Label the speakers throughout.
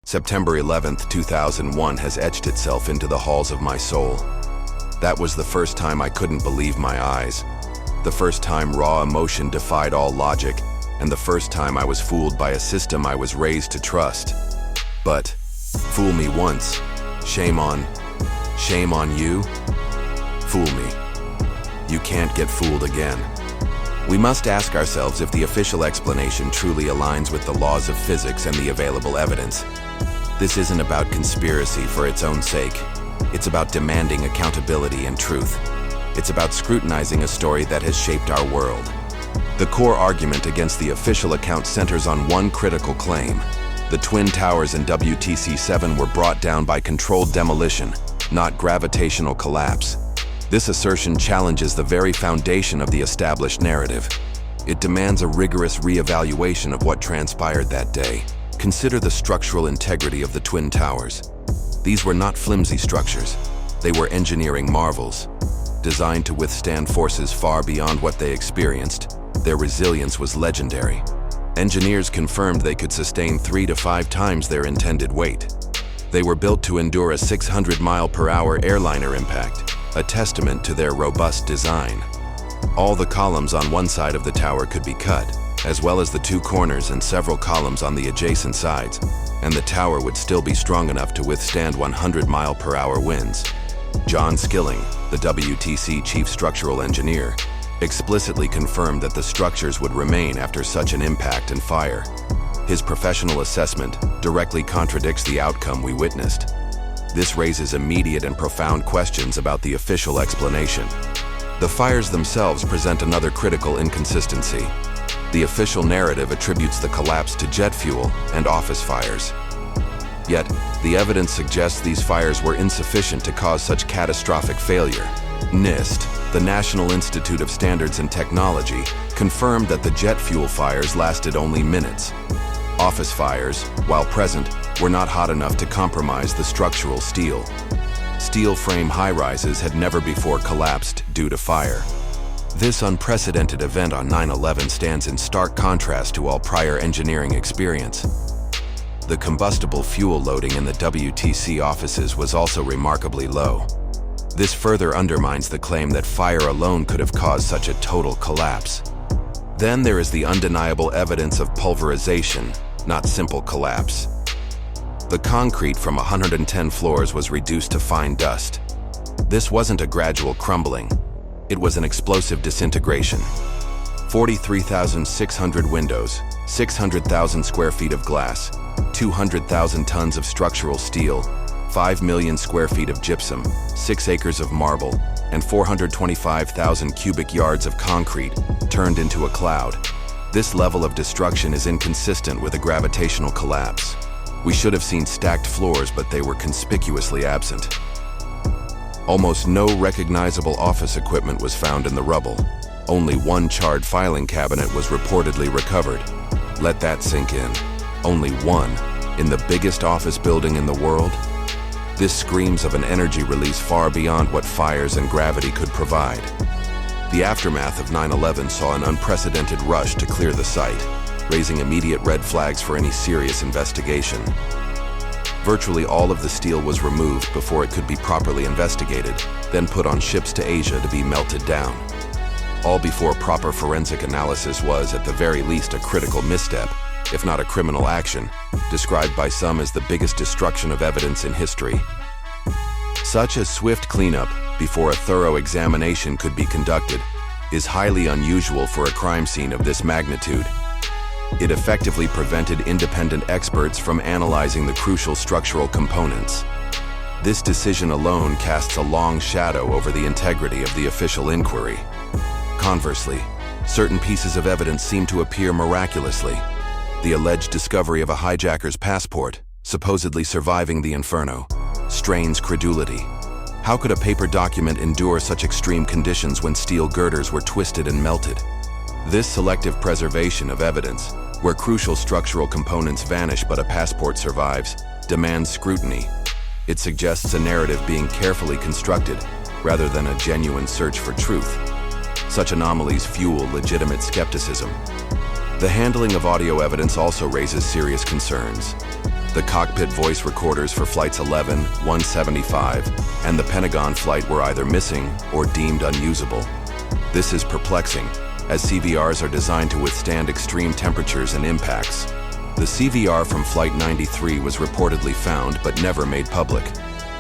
Speaker 1: September 11th, 2001 has etched itself into the halls of my soul. That was the first time I couldn't believe my eyes. The first time raw emotion defied all logic, and the first time I was fooled by a system I was raised to trust. But, fool me once, shame on you? Fool me. You can't get fooled again. We must ask ourselves if the official explanation truly aligns with the laws of physics and the available evidence. This isn't about conspiracy for its own sake. It's about demanding accountability and truth. It's about scrutinizing a story that has shaped our world. The core argument against the official account centers on one critical claim. The Twin Towers in WTC-7 were brought down by controlled demolition, not gravitational collapse. This assertion challenges the very foundation of the established narrative. It demands a rigorous re-evaluation of what transpired that day. Consider the structural integrity of the Twin Towers. These were not flimsy structures. They were engineering marvels. Designed to withstand forces far beyond what they experienced, their resilience was legendary. Engineers confirmed they could sustain 3 to 5 times their intended weight. They were built to endure a 600-mile-per-hour airliner impact, a testament to their robust design. All the columns on one side of the tower could be cut, as well as the 2 corners and several columns on the adjacent sides, and the tower would still be strong enough to withstand 100-mile-per-hour winds. John Skilling, the WTC chief structural engineer, explicitly confirmed that the structures would remain after such an impact and fire. His professional assessment directly contradicts the outcome we witnessed. This raises immediate and profound questions about the official explanation. The fires themselves present another critical inconsistency. The official narrative attributes the collapse to jet fuel and office fires. Yet, the evidence suggests these fires were insufficient to cause such catastrophic failure. NIST, the National Institute of Standards and Technology, confirmed that the jet fuel fires lasted only minutes. Office fires, while present, were not hot enough to compromise the structural steel. Steel frame high-rises had never before collapsed due to fire. This unprecedented event on 9/11 stands in stark contrast to all prior engineering experience. The combustible fuel loading in the WTC offices was also remarkably low. This further undermines the claim that fire alone could have caused such a total collapse. Then there is the undeniable evidence of pulverization, not simple collapse. The concrete from 110 floors was reduced to fine dust. This wasn't a gradual crumbling. It was an explosive disintegration. 43,600 windows, 600,000 square feet of glass, 200,000 tons of structural steel, 5 million square feet of gypsum, 6 acres of marble, and 425,000 cubic yards of concrete turned into a cloud. This level of destruction is inconsistent with a gravitational collapse. We should have seen stacked floors, but they were conspicuously absent. Almost no recognizable office equipment was found in the rubble. Only one charred filing cabinet was reportedly recovered. Let that sink in. Only one, in the biggest office building in the world? This screams of an energy release far beyond what fires and gravity could provide. The aftermath of 9/11 saw an unprecedented rush to clear the site, raising immediate red flags for any serious investigation. Virtually all of the steel was removed before it could be properly investigated, then put on ships to Asia to be melted down. All before proper forensic analysis was, at the very least, a critical misstep, if not a criminal action, described by some as the biggest destruction of evidence in history. Such a swift cleanup, before a thorough examination could be conducted, is highly unusual for a crime scene of this magnitude. It effectively prevented independent experts from analyzing the crucial structural components. This decision alone casts a long shadow over the integrity of the official inquiry. Conversely, certain pieces of evidence seem to appear miraculously. The alleged discovery of a hijacker's passport, supposedly surviving the inferno, strains credulity. How could a paper document endure such extreme conditions when steel girders were twisted and melted? This selective preservation of evidence, where crucial structural components vanish but a passport survives, demands scrutiny. It suggests a narrative being carefully constructed, rather than a genuine search for truth. Such anomalies fuel legitimate skepticism. The handling of audio evidence also raises serious concerns. The cockpit voice recorders for Flights 11, 175, and the Pentagon flight were either missing or deemed unusable. This is perplexing, as CVRs are designed to withstand extreme temperatures and impacts. The CVR from Flight 93 was reportedly found but never made public.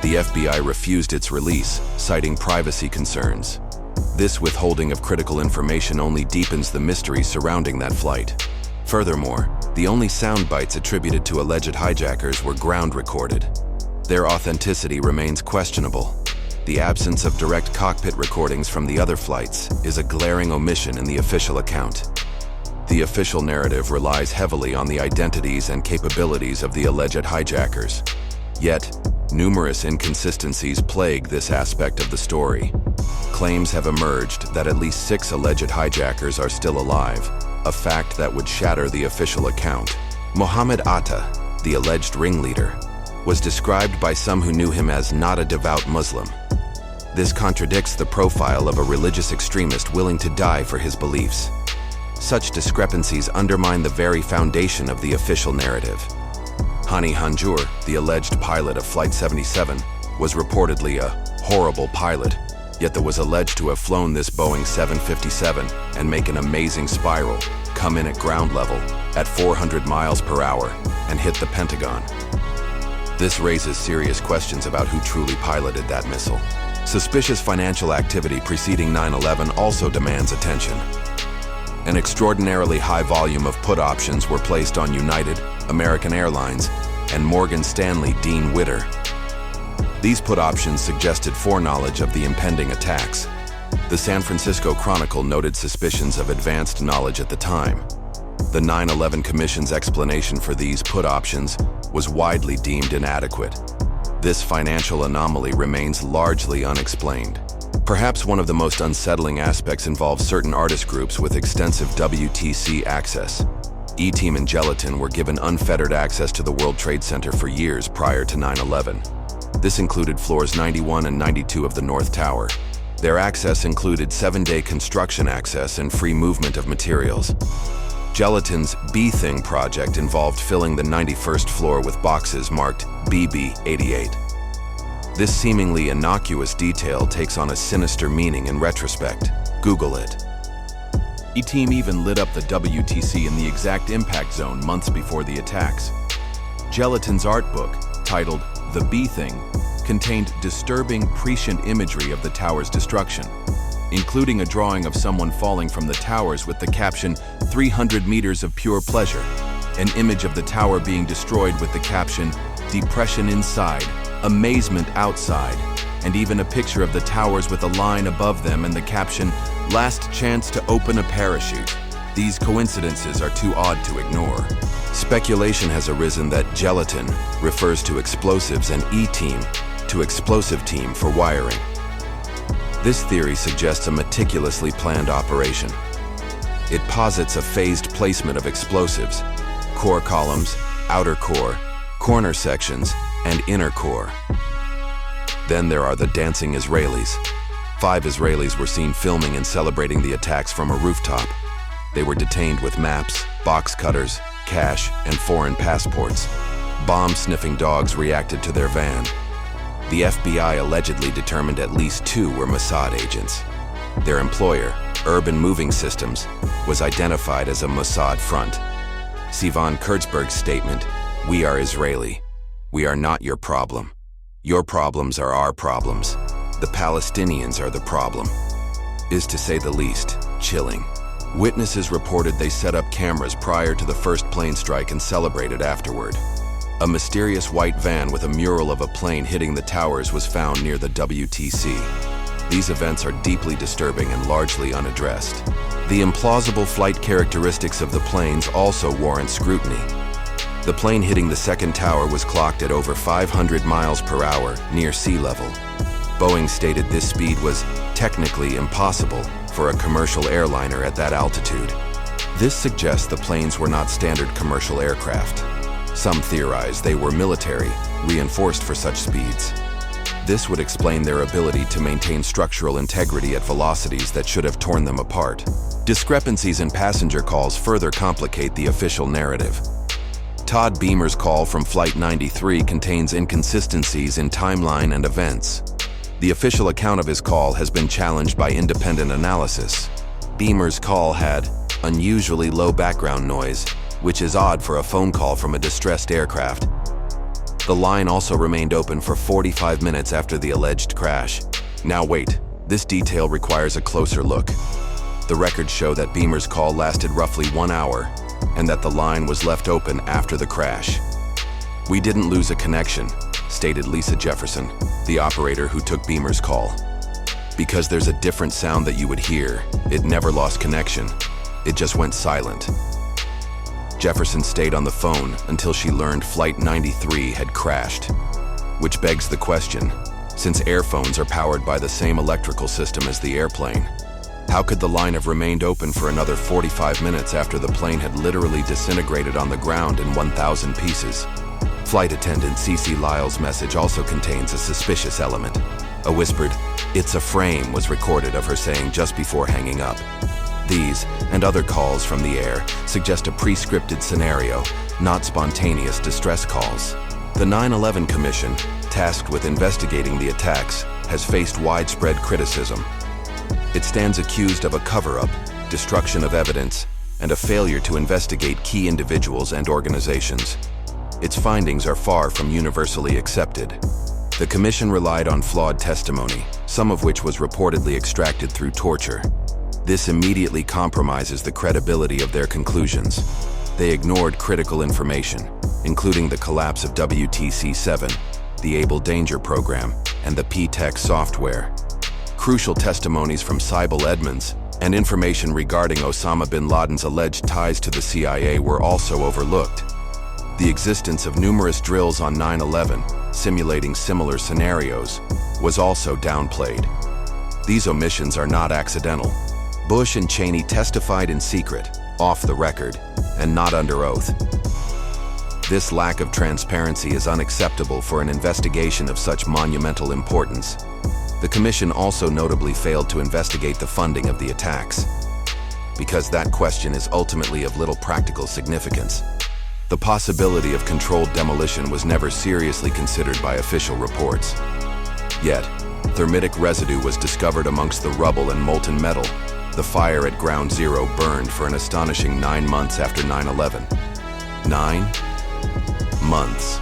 Speaker 1: The FBI refused its release, citing privacy concerns. This withholding of critical information only deepens the mystery surrounding that flight. Furthermore, the only sound bites attributed to alleged hijackers were ground recorded. Their authenticity remains questionable. The absence of direct cockpit recordings from the other flights is a glaring omission in the official account. The official narrative relies heavily on the identities and capabilities of the alleged hijackers. Yet, numerous inconsistencies plague this aspect of the story. Claims have emerged that at least 6 alleged hijackers are still alive, a fact that would shatter the official account. Mohammed Atta, the alleged ringleader, was described by some who knew him as not a devout Muslim. This contradicts the profile of a religious extremist willing to die for his beliefs. Such discrepancies undermine the very foundation of the official narrative. Hani Hanjour, the alleged pilot of Flight 77, was reportedly a horrible pilot, yet that was alleged to have flown this Boeing 757 and make an amazing spiral, come in at ground level at 400 miles per hour, and hit the Pentagon. This raises serious questions about who truly piloted that missile. Suspicious financial activity preceding 9/11 also demands attention. An extraordinarily high volume of put options were placed on United, American Airlines, and Morgan Stanley Dean Witter. These put options suggested foreknowledge of the impending attacks. The San Francisco Chronicle noted suspicions of advanced knowledge at the time. The 9/11 Commission's explanation for these put options was widely deemed inadequate. This financial anomaly remains largely unexplained. Perhaps one of the most unsettling aspects involves certain artist groups with extensive WTC access. E-Team and Gelatin were given unfettered access to the World Trade Center for years prior to 9/11. This included floors 91 and 92 of the North Tower. Their access included 7-day construction access and free movement of materials. Gelatin's Bee Thing project involved filling the 91st floor with boxes marked BB88. This seemingly innocuous detail takes on a sinister meaning in retrospect. Google it. E-Team even lit up the WTC in the exact impact zone months before the attacks. Gelatin's art book, titled The Bee Thing, contained disturbing prescient imagery of the tower's destruction, including a drawing of someone falling from the towers with the caption, 300 meters of pure pleasure, an image of the tower being destroyed with the caption, depression inside, amazement outside, and even a picture of the towers with a line above them and the caption, last chance to open a parachute. These coincidences are too odd to ignore. Speculation has arisen that Gelatin refers to explosives and E-Team to explosive team for wiring. This theory suggests a meticulously planned operation. It posits a phased placement of explosives, core columns, outer core, corner sections, and inner core. Then there are the dancing Israelis. 5 Israelis were seen filming and celebrating the attacks from a rooftop. They were detained with maps, box cutters, cash, and foreign passports. Bomb-sniffing dogs reacted to their van. The FBI allegedly determined at least 2 were Mossad agents. Their employer, Urban Moving Systems, was identified as a Mossad front. Sivan Kurtzberg's statement, "We are Israeli. We are not your problem. Your problems are our problems. The Palestinians are the problem," is, to say the least, chilling. Witnesses reported they set up cameras prior to the first plane strike and celebrated afterward. A mysterious white van with a mural of a plane hitting the towers was found near the WTC. These events are deeply disturbing and largely unaddressed. The implausible flight characteristics of the planes also warrant scrutiny. The plane hitting the second tower was clocked at over 500 miles per hour near sea level. Boeing stated this speed was technically impossible for a commercial airliner at that altitude. This suggests the planes were not standard commercial aircraft. Some theorize they were military, reinforced for such speeds. This would explain their ability to maintain structural integrity at velocities that should have torn them apart. Discrepancies in passenger calls further complicate the official narrative. Todd Beamer's call from Flight 93 contains inconsistencies in timeline and events. The official account of his call has been challenged by independent analysis. Beamer's call had unusually low background noise, which is odd for a phone call from a distressed aircraft. The line also remained open for 45 minutes after the alleged crash. Now wait, this detail requires a closer look. The records show that Beamer's call lasted roughly 1 hour, and that the line was left open after the crash. "We didn't lose a connection," stated Lisa Jefferson, the operator who took Beamer's call. "Because there's a different sound that you would hear. It never lost connection. It just went silent." Jefferson stayed on the phone until she learned Flight 93 had crashed. Which begs the question, since airphones are powered by the same electrical system as the airplane, how could the line have remained open for another 45 minutes after the plane had literally disintegrated on the ground in 1,000 pieces? Flight attendant Cece Lyle's message also contains a suspicious element. A whispered, "It's a frame," was recorded of her saying just before hanging up. These, and other calls from the air, suggest a pre-scripted scenario, not spontaneous distress calls. The 9/11 Commission, tasked with investigating the attacks, has faced widespread criticism. It stands accused of a cover-up, destruction of evidence, and a failure to investigate key individuals and organizations. Its findings are far from universally accepted. The Commission relied on flawed testimony, some of which was reportedly extracted through torture. This immediately compromises the credibility of their conclusions. They ignored critical information, including the collapse of WTC-7, the Able Danger Program, and the P-TEC software. Crucial testimonies from Sybil Edmonds and information regarding Osama bin Laden's alleged ties to the CIA were also overlooked. The existence of numerous drills on 9/11, simulating similar scenarios, was also downplayed. These omissions are not accidental. Bush and Cheney testified in secret, off the record, and not under oath. This lack of transparency is unacceptable for an investigation of such monumental importance. The Commission also notably failed to investigate the funding of the attacks, because that question is ultimately of little practical significance. The possibility of controlled demolition was never seriously considered by official reports. Yet, thermitic residue was discovered amongst the rubble and molten metal. The fire at Ground Zero burned for an astonishing 9 months after 9/11. 9 months.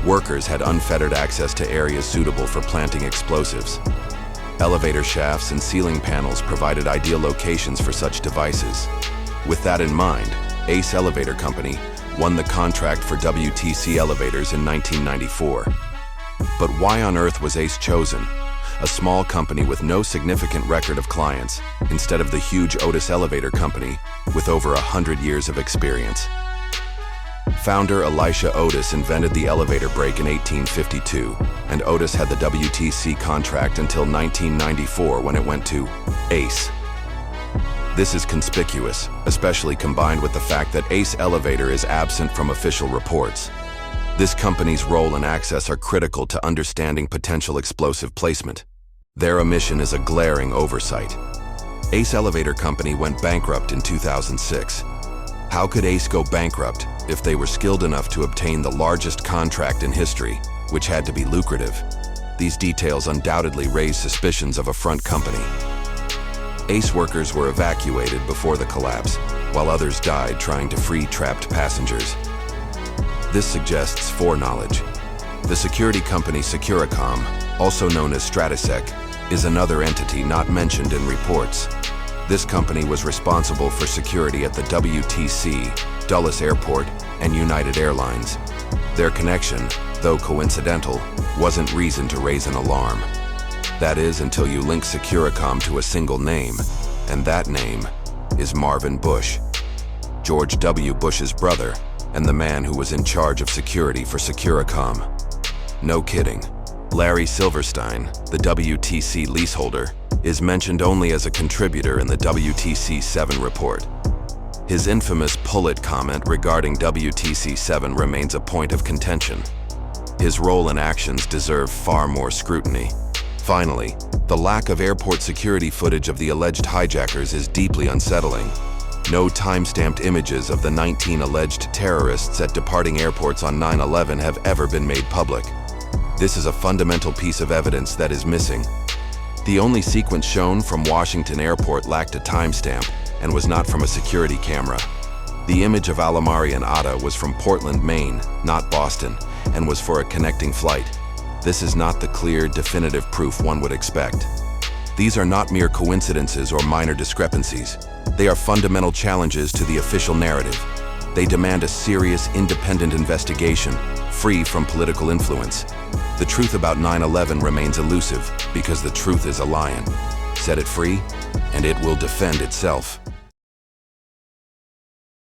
Speaker 1: Workers had unfettered access to areas suitable for planting explosives. Elevator shafts and ceiling panels provided ideal locations for such devices. With that in mind, Ace Elevator Company won the contract for WTC elevators in 1994. But why on earth was Ace chosen? A small company with no significant record of clients, instead of the huge Otis Elevator Company with over 100 years of experience. Founder Elisha Otis invented the elevator brake in 1852, and Otis had the WTC contract until 1994 when it went to Ace. This is conspicuous, especially combined with the fact that Ace Elevator is absent from official reports. This company's role and access are critical to understanding potential explosive placement. Their omission is a glaring oversight. Ace Elevator Company went bankrupt in 2006. How could Ace go bankrupt if they were skilled enough to obtain the largest contract in history, which had to be lucrative? These details undoubtedly raise suspicions of a front company. Ace workers were evacuated before the collapse, while others died trying to free trapped passengers. This suggests foreknowledge. The security company Securicom, also known as Stratesec, is another entity not mentioned in reports. This company was responsible for security at the WTC, Dulles Airport, and United Airlines. Their connection, though coincidental, wasn't reason to raise an alarm. That is, until you link Securicom to a single name, and that name is Marvin Bush, George W. Bush's brother, and the man who was in charge of security for Securicom. No kidding. Larry Silverstein, the WTC leaseholder, is mentioned only as a contributor in the WTC-7 report. His infamous "pull-it" comment regarding WTC-7 remains a point of contention. His role and actions deserve far more scrutiny. Finally, the lack of airport security footage of the alleged hijackers is deeply unsettling. No time-stamped images of the 19 alleged terrorists at departing airports on 9/11 have ever been made public. This is a fundamental piece of evidence that is missing. The only sequence shown from Washington Airport lacked a timestamp and was not from a security camera. The image of Alamari and Atta was from Portland, Maine, not Boston, and was for a connecting flight. This is not the clear, definitive proof one would expect. These are not mere coincidences or minor discrepancies. They are fundamental challenges to the official narrative. They demand a serious, independent investigation, free from political influence. The truth about 9/11 remains elusive because the truth is a lion. Set it free, and it will defend itself.